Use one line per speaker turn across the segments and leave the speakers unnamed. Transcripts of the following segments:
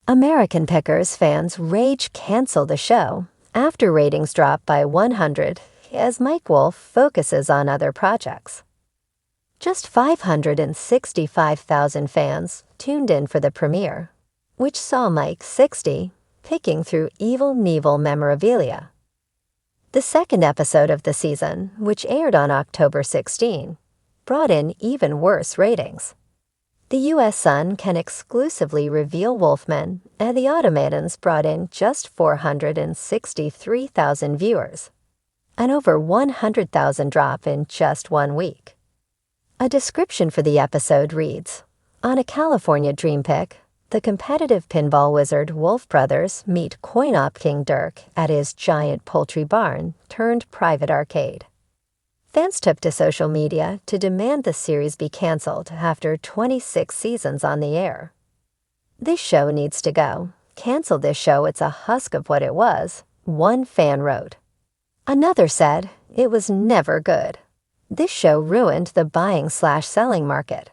American Pickers fans rage cancel the show after ratings drop by 100 as Mike Wolfe focuses on other projects. Just 565,000 fans tuned in for the premiere, which saw Mike 60 picking through Evel Knievel memorabilia. The second episode of the season, which aired on October 16, brought in even worse ratings. The U.S. Sun can exclusively reveal Wolfman, and the Automatons brought in just 463,000 viewers, an over 100,000 drop in just 1 week. A description for the episode reads, "On a California dream pick, the competitive pinball wizard Wolfe brothers meet coin-op king Dirk at his giant poultry barn turned private arcade." Fans took to social media to demand the series be canceled after 26 seasons on the air. "This show needs to go. Cancel this show, it's a husk of what it was," one fan wrote. Another said, "It was never good. This show ruined the buying/selling market."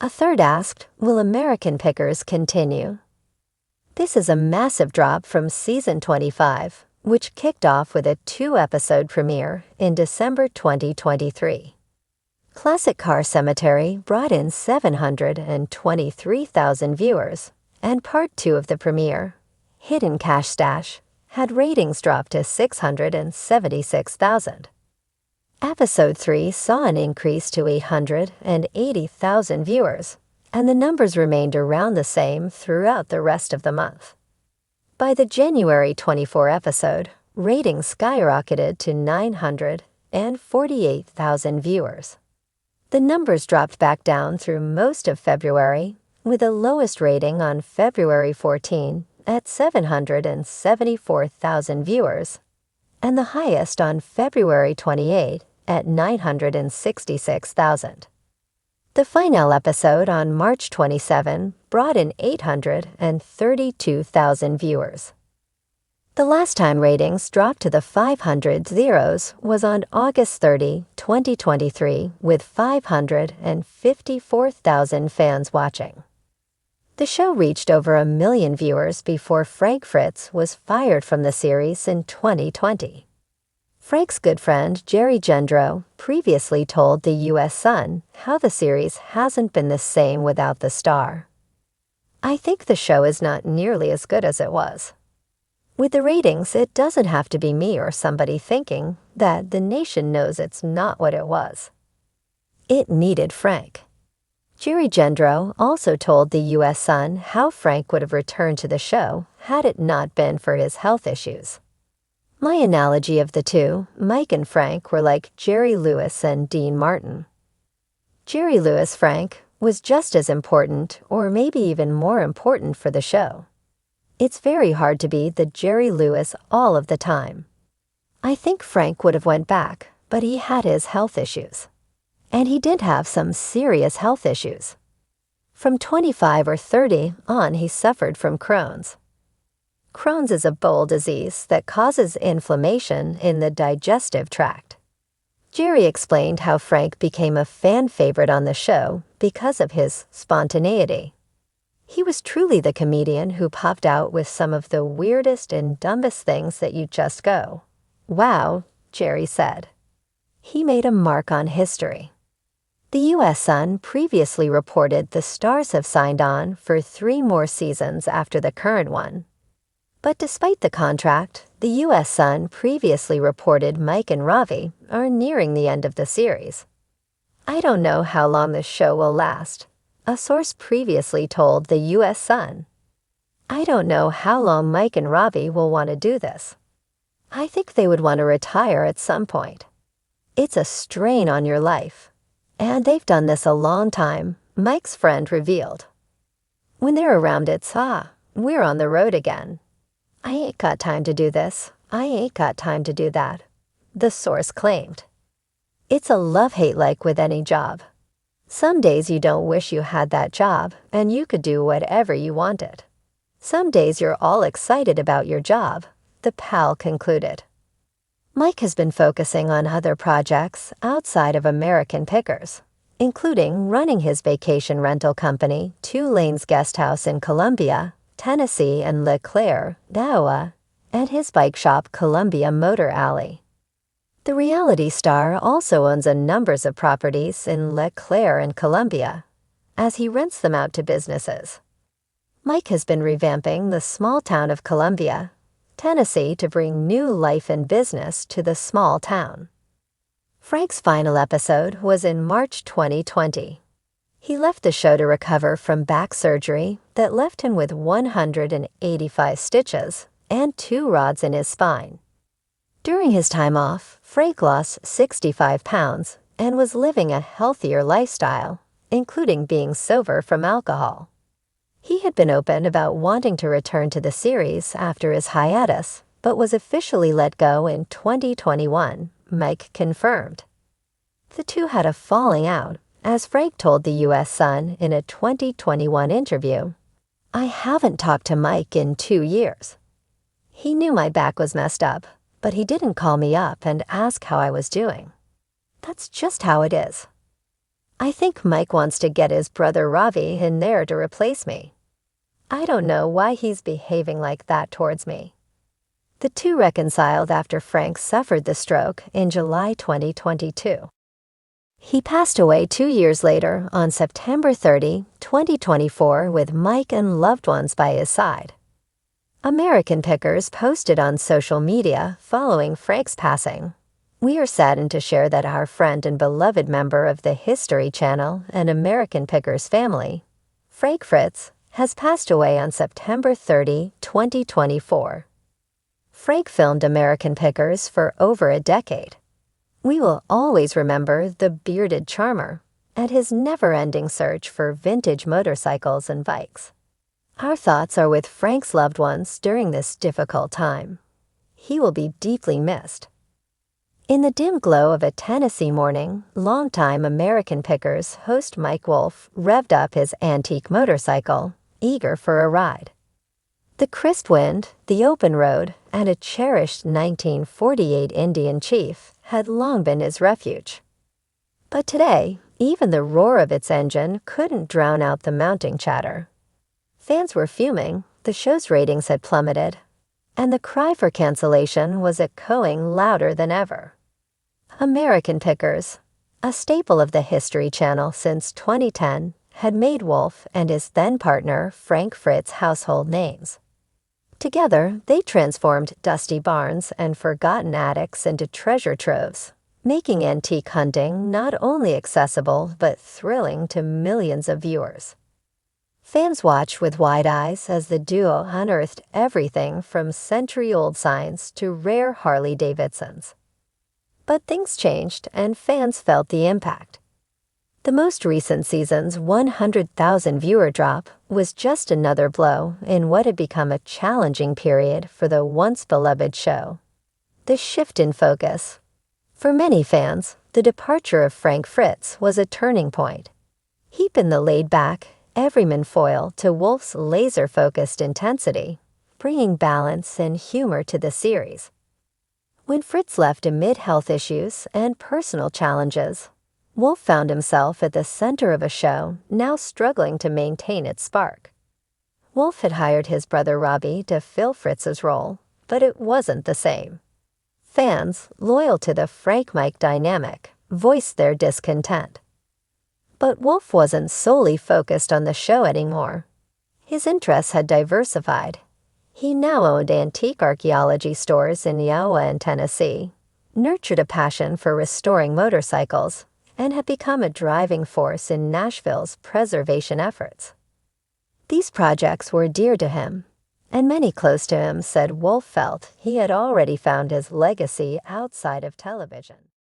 A third asked, "Will American Pickers continue?" This is a massive drop from season 25, which kicked off with a 2-episode premiere in December 2023. Classic Car Cemetery brought in 723,000 viewers, and part 2 of the premiere, Hidden Cash Stash, had ratings drop to 676,000. Episode 3 saw an increase to 880,000 viewers, and the numbers remained around the same throughout the rest of the month. By the January 24 episode, ratings skyrocketed to 948,000 viewers. The numbers dropped back down through most of February, with the lowest rating on February 14 at 774,000 viewers, and the highest on February 28 at 966,000. The final episode on March 27 brought in 832,000 viewers. The last time ratings dropped to the 500 zeros was on August 30, 2023, with 554,000 fans watching. The show reached over 1 million viewers before Fritz was fired from the series in 2020. Frank's good friend Jerry Gendreau previously told the U.S. Sun how the series hasn't been the same without the star. "I think the show is not nearly as good as it was. With the ratings, it doesn't have to be me or somebody thinking that the nation knows it's not what it was. It needed Frank." Jerry Gendreau also told the U.S. Sun how Frank would have returned to the show had it not been for his health issues. "My analogy of the two, Mike and Frank, were like Jerry Lewis and Dean Martin. Jerry Lewis Frank was just as important, or maybe even more important for the show. It's very hard to be the Jerry Lewis all of the time. I think Frank would have went back, but he had his health issues. And he did have some serious health issues. From 25 or 30 on, he suffered from Crohn's. Crohn's is a bowel disease that causes inflammation in the digestive tract. Jerry explained how Frank became a fan favorite on the show because of his spontaneity. He was truly the comedian who popped out with some of the weirdest and dumbest things that you just go, "Wow," Jerry said. He made a mark on history. The U.S. Sun previously reported the stars have signed on for 3 more seasons after the current one. But despite the contract, the U.S. Sun previously reported Mike and Ravi are nearing the end of the series. "I don't know how long this show will last," a source previously told the U.S. Sun. "I don't know how long Mike and Ravi will want to do this. I think they would want to retire at some point. It's a strain on your life. And they've done this a long time," Mike's friend revealed. "When they're around, it's, we're on the road again. I ain't got time to do this. I ain't got time to do that," the source claimed. It's a love-hate like with any job. Some days you don't wish you had that job and you could do whatever you wanted. Some days you're all excited about your job, the pal concluded. Mike has been focusing on other projects outside of American Pickers, including running his vacation rental company, 2 Lanes Guest House in Colombia, Tennessee and LeClaire, Iowa, and his bike shop Columbia Motor Alley. The reality star also owns a number of properties in LeClaire and Columbia, as he rents them out to businesses. Mike has been revamping the small town of Columbia, Tennessee, to bring new life and business to the small town. Frank's final episode was in March 2020. He left the show to recover from back surgery that left him with 185 stitches and 2 rods in his spine. During his time off, Frank lost 65 pounds and was living a healthier lifestyle, including being sober from alcohol. He had been open about wanting to return to the series after his hiatus, but was officially let go in 2021, Mike confirmed. The two had a falling out, as Frank told the U.S. Sun in a 2021 interview. "I haven't talked to Mike in 2 years. He knew my back was messed up, but he didn't call me up and ask how I was doing. That's just how it is. I think Mike wants to get his brother Ravi in there to replace me. I don't know why he's behaving like that towards me." The two reconciled after Frank suffered the stroke in July 2022. He passed away 2 years later on September 30, 2024, with Mike and loved ones by his side. American Pickers posted on social media following Frank's passing. "We are saddened to share that our friend and beloved member of the History Channel and American Pickers family, Frank Fritz, has passed away on September 30, 2024. Frank filmed American Pickers for over a decade. We will always remember the bearded charmer and his never-ending search for vintage motorcycles and bikes. Our thoughts are with Frank's loved ones during this difficult time. He will be deeply missed." In the dim glow of a Tennessee morning, longtime American Pickers host Mike Wolfe revved up his antique motorcycle, eager for a ride. The crisp wind, the open road, and a cherished 1948 Indian Chief had long been his refuge. But today, even the roar of its engine couldn't drown out the mounting chatter. Fans were fuming, the show's ratings had plummeted, and the cry for cancellation was echoing louder than ever. American Pickers, a staple of the History Channel since 2010, had made Wolfe and his then-partner Frank Fritz household names. Together, they transformed dusty barns and forgotten attics into treasure troves, making antique hunting not only accessible but thrilling to millions of viewers. Fans watched with wide eyes as the duo unearthed everything from century-old signs to rare Harley-Davidsons. But things changed, and fans felt the impact. The most recent season's 100,000 viewer drop was just another blow in what had become a challenging period for the once-beloved show. The shift in focus. For many fans, the departure of Frank Fritz was a turning point. He'd been the laid-back, everyman foil to Wolfe's laser-focused intensity, bringing balance and humor to the series. When Fritz left amid health issues and personal challenges, Wolfe found himself at the center of a show now struggling to maintain its spark. Wolfe had hired his brother Robbie to fill Fritz's role, but it wasn't the same. Fans, loyal to the Frank-Mike dynamic, voiced their discontent. But Wolfe wasn't solely focused on the show anymore. His interests had diversified. He now owned antique archaeology stores in Iowa and Tennessee, nurtured a passion for restoring motorcycles, and had become a driving force in Nashville's preservation efforts. These projects were dear to him, and many close to him said Wolfe felt he had already found his legacy outside of television.